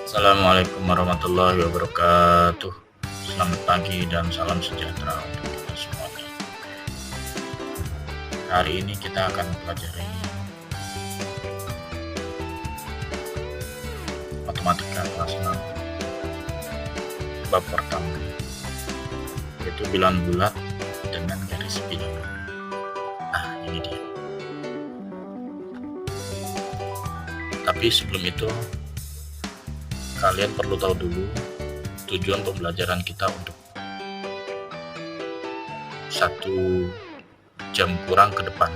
Assalamualaikum warahmatullahi wabarakatuh. Selamat pagi dan salam sejahtera untuk kita semuanya. Hari ini kita akan mempelajari matematika kelas 6 bab pertama, yaitu bilangan bulat dengan garis bilangan. Nah, ini dia. Tapi sebelum itu, kalian perlu tahu dulu tujuan pembelajaran kita untuk 1 jam kurang ke depan.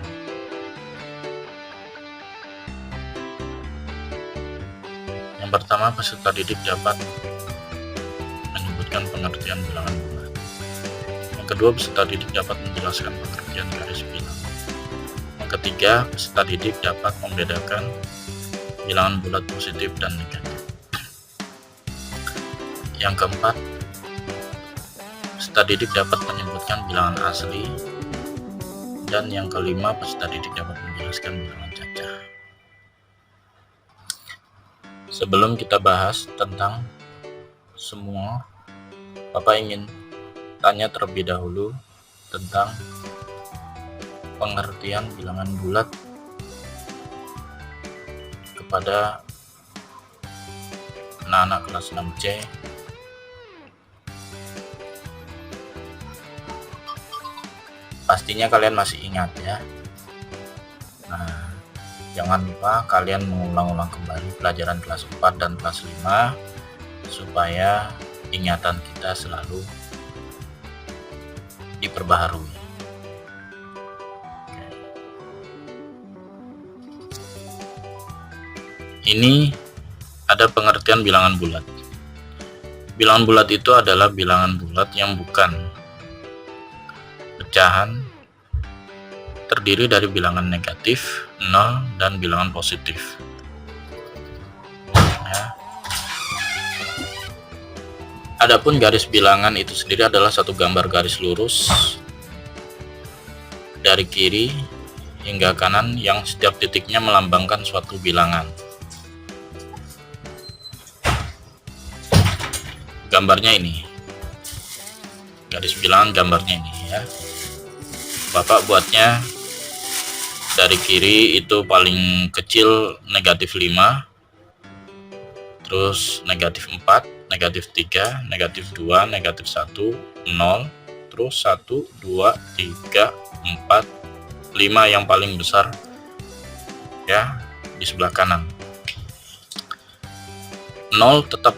Yang pertama, peserta didik dapat menyebutkan pengertian bilangan bulat. Yang kedua, peserta didik dapat menjelaskan pengertian garis bilangan. Yang ketiga, peserta didik dapat membedakan bilangan bulat positif dan negatif. Yang keempat, peserta didik dapat menyebutkan bilangan asli. Dan yang kelima, peserta didik dapat menjelaskan bilangan cacah. Sebelum kita bahas tentang semua, Bapak ingin tanya terlebih dahulu tentang pengertian bilangan bulat kepada anak-anak kelas 6C. Pastinya kalian masih ingat ya. Nah, jangan lupa kalian mengulang-ulang kembali pelajaran kelas 4 dan kelas 5 supaya ingatan kita selalu diperbaharui. Ini ada pengertian bilangan bulat. Bilangan bulat itu adalah bilangan bulat yang bukan pecahan, terdiri dari bilangan negatif, 0, dan bilangan positif. Ya. Adapun garis bilangan itu sendiri adalah satu gambar garis lurus dari kiri hingga kanan yang setiap titiknya melambangkan suatu bilangan. Gambarnya ini, garis bilangan gambarnya ini ya. Bapak buatnya dari kiri itu paling kecil negatif 5, terus negatif 4, negatif 3, negatif 2, negatif 1, 0, terus 1, 2, 3, 4, 5 yang paling besar ya di sebelah kanan. 0 tetap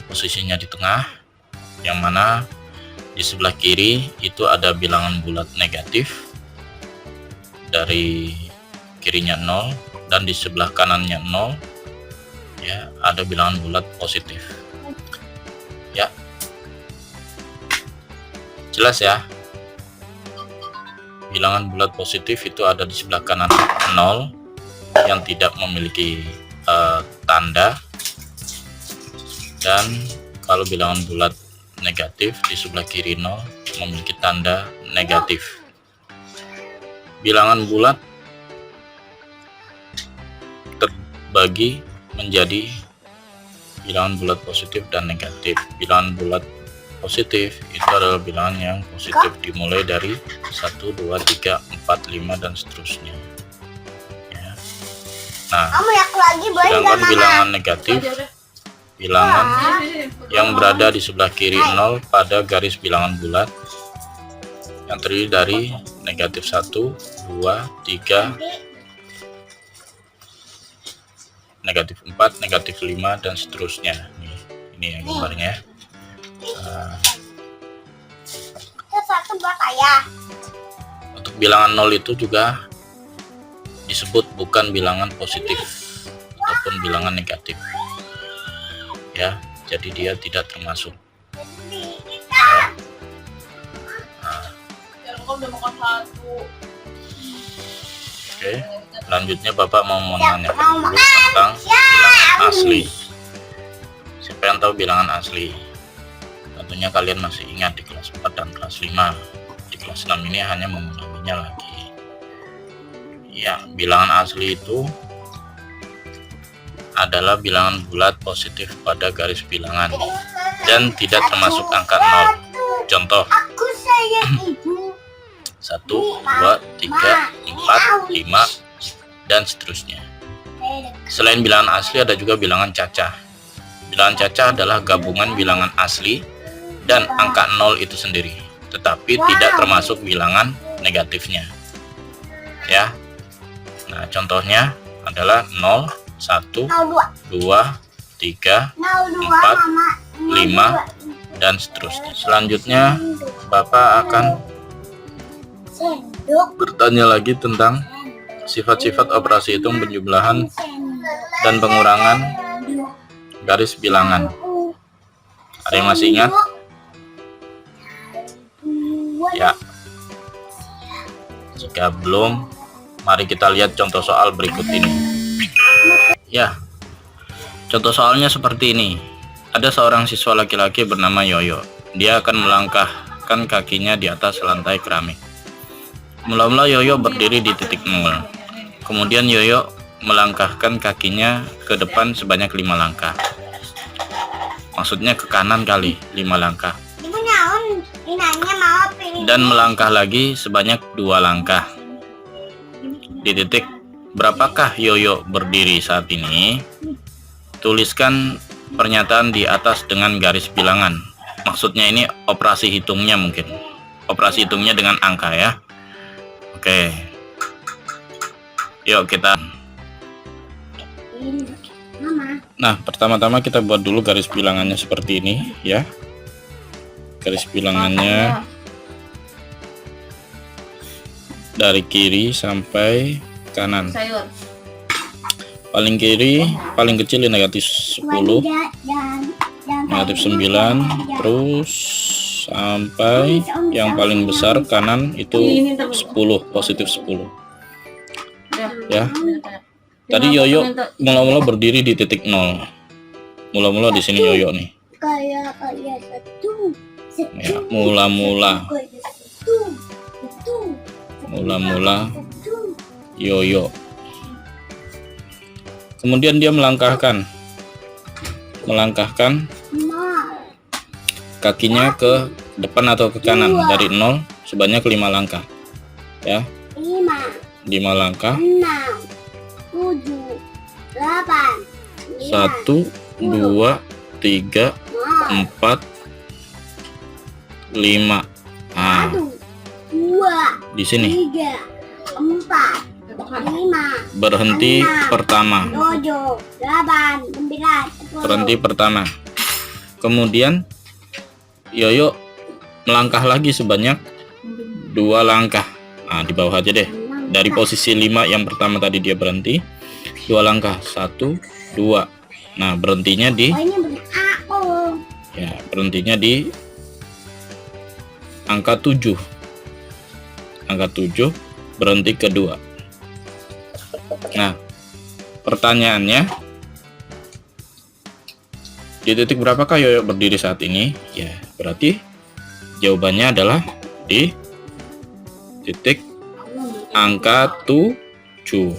posisinya di tengah, yang mana di sebelah kiri itu ada bilangan bulat negatif, dari kirinya 0, dan di sebelah kanannya 0 ya ada bilangan bulat positif ya. Jelas ya, bilangan bulat positif itu ada di sebelah kanan 0 yang tidak memiliki tanda, dan kalau bilangan bulat negatif di sebelah kiri 0 memiliki tanda negatif. Bilangan bulat terbagi menjadi bilangan bulat positif dan negatif. Bilangan bulat positif itu adalah bilangan yang positif dimulai dari 1, 2, 3, 4, 5 dan seterusnya ya. Nah, sedangkan bilangan negatif, bilangan yang berada di sebelah kiri 0 pada garis bilangan bulat yang terdiri dari negatif 1, 2, 3, negatif 4, negatif 5 dan seterusnya. Ini ya gambarnya. Untuk bilangan 0 itu juga disebut bukan bilangan positif ataupun bilangan negatif ya, jadi dia tidak termasuk. Oke, selanjutnya Bapak mau menanyakan dulu tentang bilangan asli. Siapa yang tahu bilangan asli? Tentunya kalian masih ingat di kelas 4 dan kelas 5. Di kelas 6 ini hanya mengulanginya lagi. Ya, bilangan asli itu adalah bilangan bulat positif pada garis bilangan dan tidak termasuk angka 0. Contoh 1, 2, 3, 4, 5, dan seterusnya. Selain bilangan asli ada juga bilangan cacah. Bilangan cacah adalah gabungan bilangan asli dan angka 0 itu sendiri, tetapi tidak termasuk bilangan negatifnya. Ya. Nah, contohnya adalah 0, 1, 2, 3, 4, 5, dan seterusnya. Selanjutnya, Bapak akan bertanya lagi tentang sifat-sifat operasi hitung penjumlahan dan pengurangan garis bilangan. Ada yang masih ingat? Ya. Jika belum, mari kita lihat contoh soal berikut ini. Ya, contoh soalnya seperti ini. Ada seorang siswa laki-laki bernama Yoyo. Dia akan melangkahkan kakinya di atas lantai keramik. Mula-mula Yoyo berdiri di titik 0. Kemudian Yoyo melangkahkan kakinya ke depan sebanyak 5 langkah. Maksudnya ke kanan kali 5 langkah. Dan melangkah lagi sebanyak 2 langkah. Di titik berapakah Yoyo berdiri saat ini? Tuliskan pernyataan di atas dengan garis bilangan. Maksudnya ini operasi hitungnya mungkin. Operasi hitungnya dengan angka ya. Oke. Yuk kita. Nah, pertama-tama kita buat dulu garis bilangannya seperti ini ya. Garis bilangannya dari kiri sampai kanan. Paling kiri, paling kecil di negatif 10, negatif 9, terus sampai yang paling besar kanan itu 10, positif 10. Ya. Tadi Yoyo mula-mula berdiri di titik 0. Mula-mula di sini Yoyo nih. Ya, mula-mula Yoyo. Kemudian dia melangkahkan kakinya ke depan atau ke kanan dari 0 sebanyak 5 langkah. Ya. 5 langkah. 1, 2, 3, 4, 5. Nah, di sini berhenti pertama. Berhenti pertama. Kemudian Yoyo melangkah lagi sebanyak 2 langkah. Nah, di bawah aja deh. Dari posisi 5 yang pertama tadi dia berhenti 2 langkah. 1, 2. Nah, berhentinya di berhentinya di angka 7. Angka 7 berhenti kedua. Nah, pertanyaannya, di titik berapakah Yoyo berdiri saat ini? Ya, berarti jawabannya adalah di titik angka 7.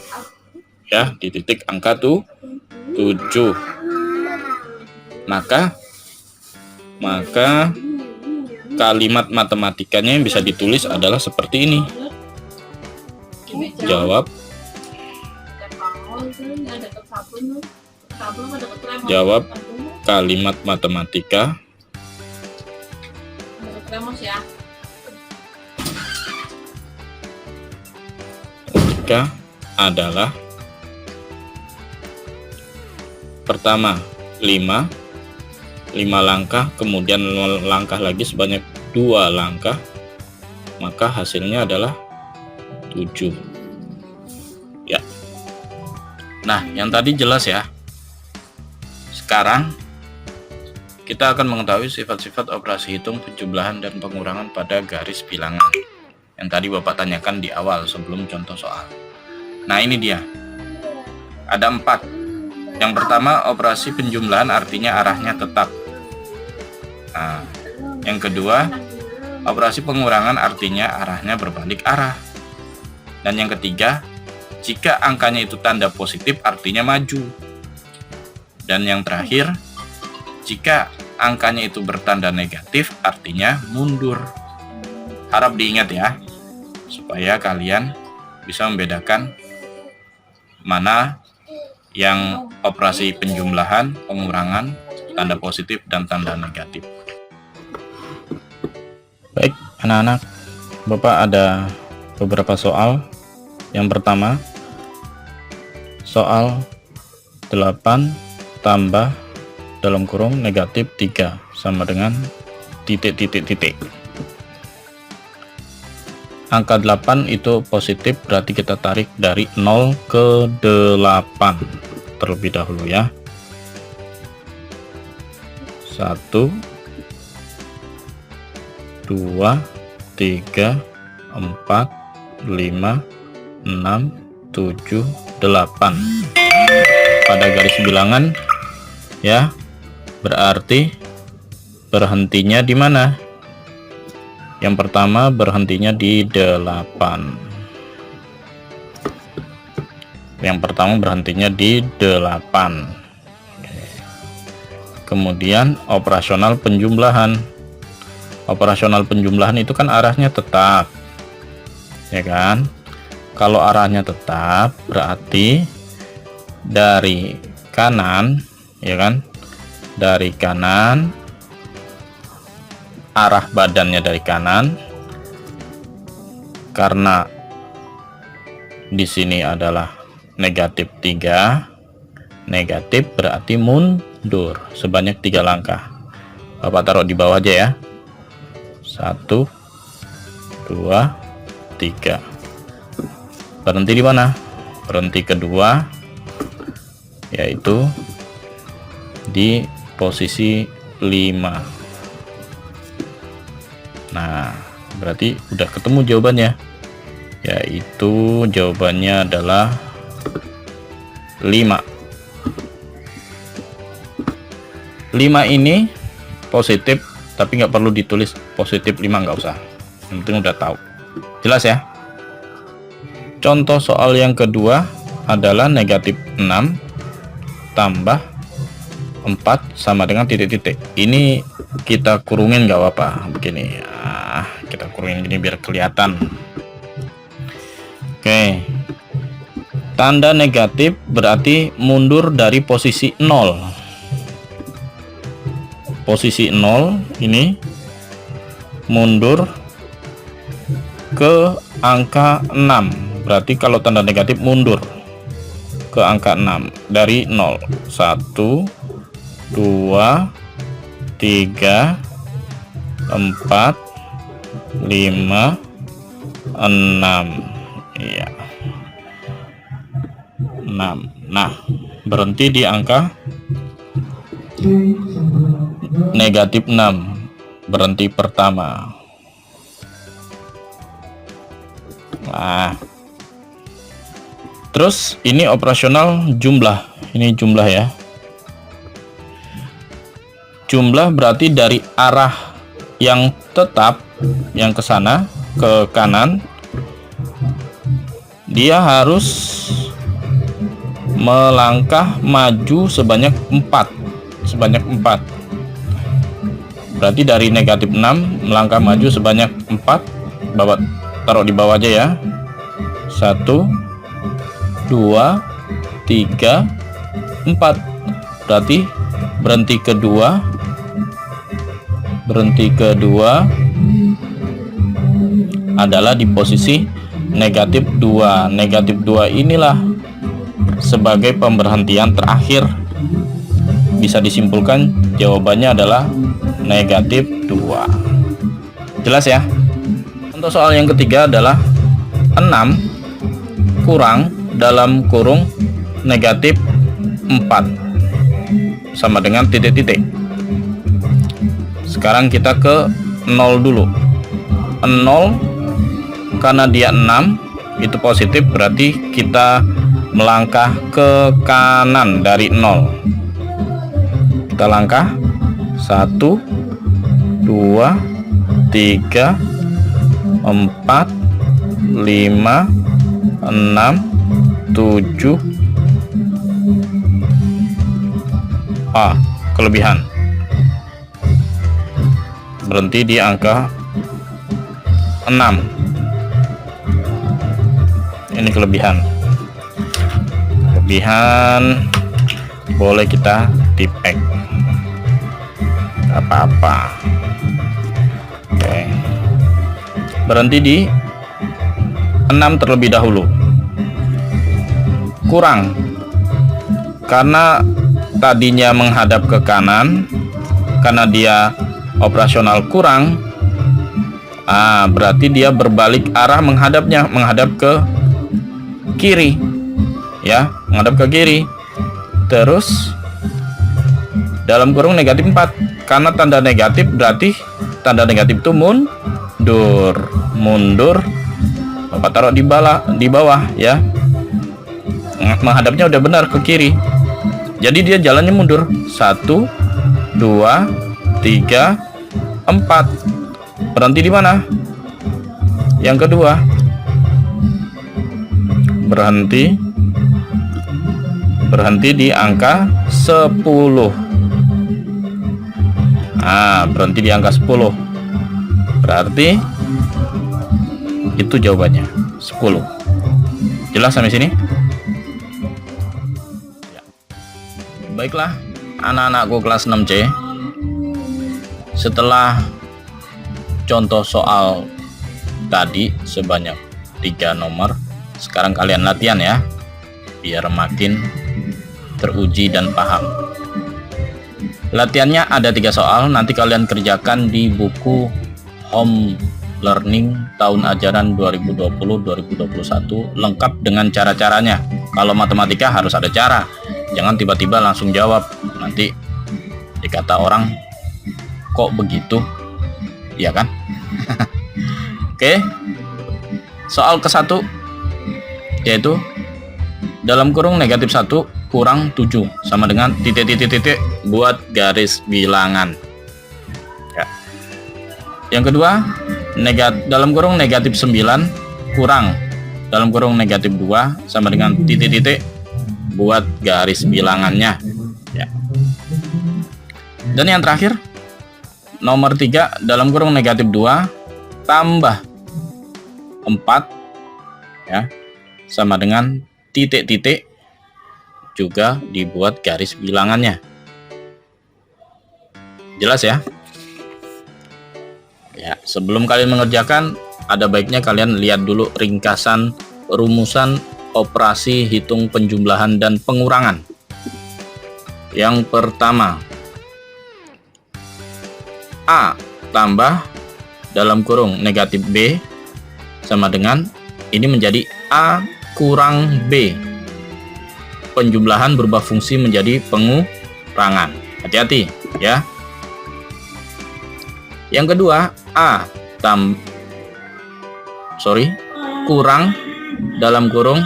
Ya, di titik angka 7. Maka kalimat matematikanya yang bisa ditulis adalah seperti ini. Jawab kalimat matematika adalah pertama 5 langkah, kemudian langkah lagi sebanyak 2 langkah, maka hasilnya adalah 7. Ya. Nah, yang tadi jelas ya. Sekarang kita akan mengetahui sifat-sifat operasi hitung penjumlahan dan pengurangan pada garis bilangan yang tadi Bapak tanyakan di awal sebelum contoh soal. Nah, ini dia. Ada 4. Yang pertama, operasi penjumlahan artinya arahnya tetap. Nah, yang kedua, operasi pengurangan artinya arahnya berbalik arah. Dan yang ketiga, jika angkanya itu tanda positif artinya maju. Dan yang terakhir, jika angkanya itu bertanda negatif, artinya mundur. Harap diingat ya, supaya kalian bisa membedakan mana yang operasi penjumlahan, pengurangan, tanda positif dan tanda negatif. Baik anak-anak, Bapak ada beberapa soal. Yang pertama, soal 8 tambah dalam kurung negatif 3 sama dengan titik. Angka 8 itu positif, berarti kita tarik dari 0 ke 8 terlebih dahulu ya. 1 2 3 4 5 6 7 8 pada garis bilangan ya. Berarti berhentinya di mana? Yang pertama berhentinya di 8. Yang pertama berhentinya di 8. Kemudian operasional penjumlahan. Operasional penjumlahan itu kan arahnya tetap, ya kan? Kalau arahnya tetap berarti dari kanan, ya kan? Dari kanan, arah badannya dari kanan, karena di sini adalah negatif 3, negatif berarti mundur sebanyak 3 langkah. Bapak taruh di bawah aja ya. 1 2 3. Berhenti di mana? Berhenti kedua, yaitu di posisi 5. Nah, berarti udah ketemu jawabannya, yaitu jawabannya adalah 5. 5 ini positif, tapi nggak perlu ditulis positif 5, nggak usah, yang penting udah tahu. Jelas ya? Contoh soal yang kedua adalah negatif 6 tambah 4 sama dengan titik-titik. Ini kita kurungin nggak apa-apa, begini. Kita kurungin gini biar kelihatan. Oke. Tanda negatif berarti mundur dari posisi 0. Posisi 0 ini mundur ke angka 6. Berarti kalau tanda negatif mundur ke angka 6 dari 0. 1 2 3 4 5 6. Iya. 6. Nah, berhenti di angka negatif 6. Berhenti pertama. Nah, terus ini operasional jumlah. Ini jumlah ya. Jumlah berarti dari arah yang tetap, yang ke sana, ke kanan, dia harus melangkah maju sebanyak 4. Sebanyak 4. Berarti dari negatif 6 melangkah maju sebanyak 4. Bapak taruh di bawah aja ya. 1 2 3 4. Berarti berhenti kedua adalah di posisi negatif 2. Negatif 2 inilah sebagai pemberhentian terakhir. Bisa disimpulkan jawabannya adalah negatif 2. Jelas ya? Untuk soal yang ketiga adalah 6 kurang dalam kurung negatif 4 sama dengan titik-titik. Sekarang kita ke 0 dulu. 0 karena dia 6 itu positif, berarti kita melangkah ke kanan dari 0. Kita langkah 1 2 3 4 5 6 7 A. Kelebihan. Berhenti di angka 6. Ini kelebihan. Kelebihan boleh kita tipek, gak apa-apa. Oke. Berhenti di 6 terlebih dahulu. Kurang, karena tadinya menghadap ke kanan, karena dia operasional kurang, berarti dia berbalik arah menghadap ke kiri, ya, menghadap ke kiri. Terus dalam kurung negatif 4, karena tanda negatif berarti tanda negatif itu mundur. Bapak taruh di bawah ya, menghadapnya udah benar ke kiri, jadi dia jalannya mundur. 1, 2, 3, 4. Berhenti di mana? Yang kedua. Berhenti di angka 10. Berhenti di angka 10. Berarti itu jawabannya 10. Jelas sampai sini? Ya. Baiklah, anak-anakku kelas 6C. Setelah contoh soal tadi sebanyak 3 nomor, sekarang kalian latihan ya, biar makin teruji dan paham. Latihannya ada 3 soal, nanti kalian kerjakan di buku Home Learning tahun ajaran 2020-2021 lengkap dengan cara-caranya. Kalau matematika harus ada cara, jangan tiba-tiba langsung jawab, nanti dikata orang kok begitu, ya kan? Oke, soal ke-1 yaitu dalam kurung negatif 1 kurang 7 sama dengan titik, buat garis bilangan ya. Yang kedua, dalam kurung negatif 9 kurang dalam kurung negatif 2 sama dengan titik, buat garis bilangannya ya. Dan yang terakhir, nomor 3, dalam kurung negatif 2 tambah 4 ya, sama dengan titik, juga dibuat garis bilangannya. Jelas ya? Ya, sebelum kalian mengerjakan, ada baiknya kalian lihat dulu ringkasan rumusan operasi hitung penjumlahan dan pengurangan. Yang pertama, A tambah dalam kurung negatif B sama dengan, ini menjadi A kurang B. Penjumlahan berubah fungsi menjadi pengurangan. Hati-hati ya. Yang kedua, kurang dalam kurung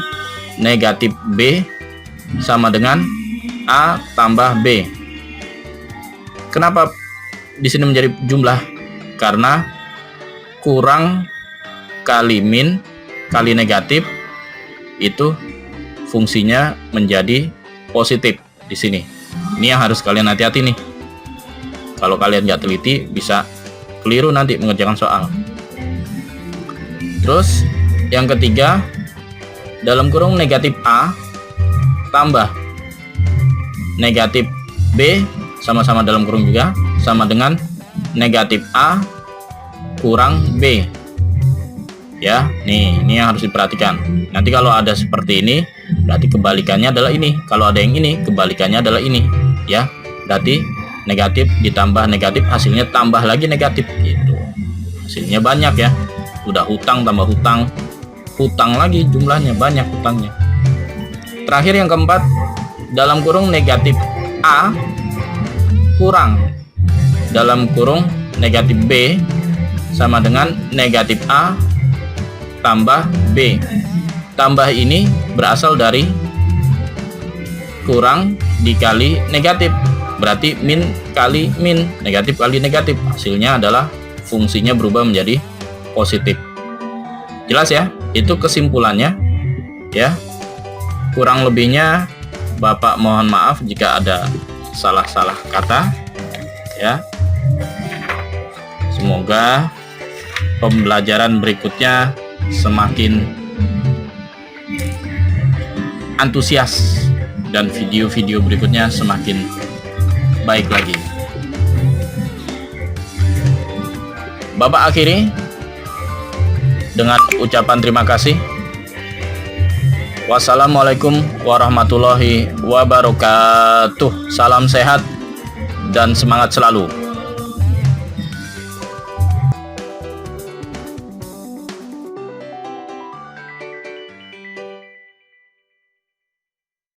negatif B sama dengan A tambah B. Kenapa di sini menjadi jumlah? Karena kurang kali min kali negatif itu fungsinya menjadi positif di sini. Ini yang harus kalian hati-hati nih. Kalau kalian nggak teliti bisa keliru nanti mengerjakan soal. Terus yang ketiga, dalam kurung negatif A tambah negatif B sama-sama dalam kurung juga sama dengan negatif A kurang B. Ya, ini yang harus diperhatikan. Nanti kalau ada seperti ini, berarti kebalikannya adalah ini. Kalau ada yang ini, kebalikannya adalah ini. Ya, berarti negatif ditambah negatif, hasilnya tambah lagi negatif gitu. Hasilnya banyak ya. Udah hutang tambah hutang, hutang lagi jumlahnya banyak hutangnya. Terakhir yang keempat, dalam kurung negatif A kurang dalam kurung negatif B sama dengan negatif A tambah B. Tambah ini berasal dari kurang dikali negatif, berarti min kali min, negatif kali negatif, hasilnya adalah fungsinya berubah menjadi positif. Jelas ya? Itu kesimpulannya ya. Kurang lebihnya Bapak mohon maaf jika ada salah-salah kata ya. Semoga pembelajaran berikutnya semakin antusias dan video-video berikutnya semakin baik lagi. Bapak akhiri dengan ucapan terima kasih. Wassalamualaikum warahmatullahi wabarakatuh. Salam sehat dan semangat selalu.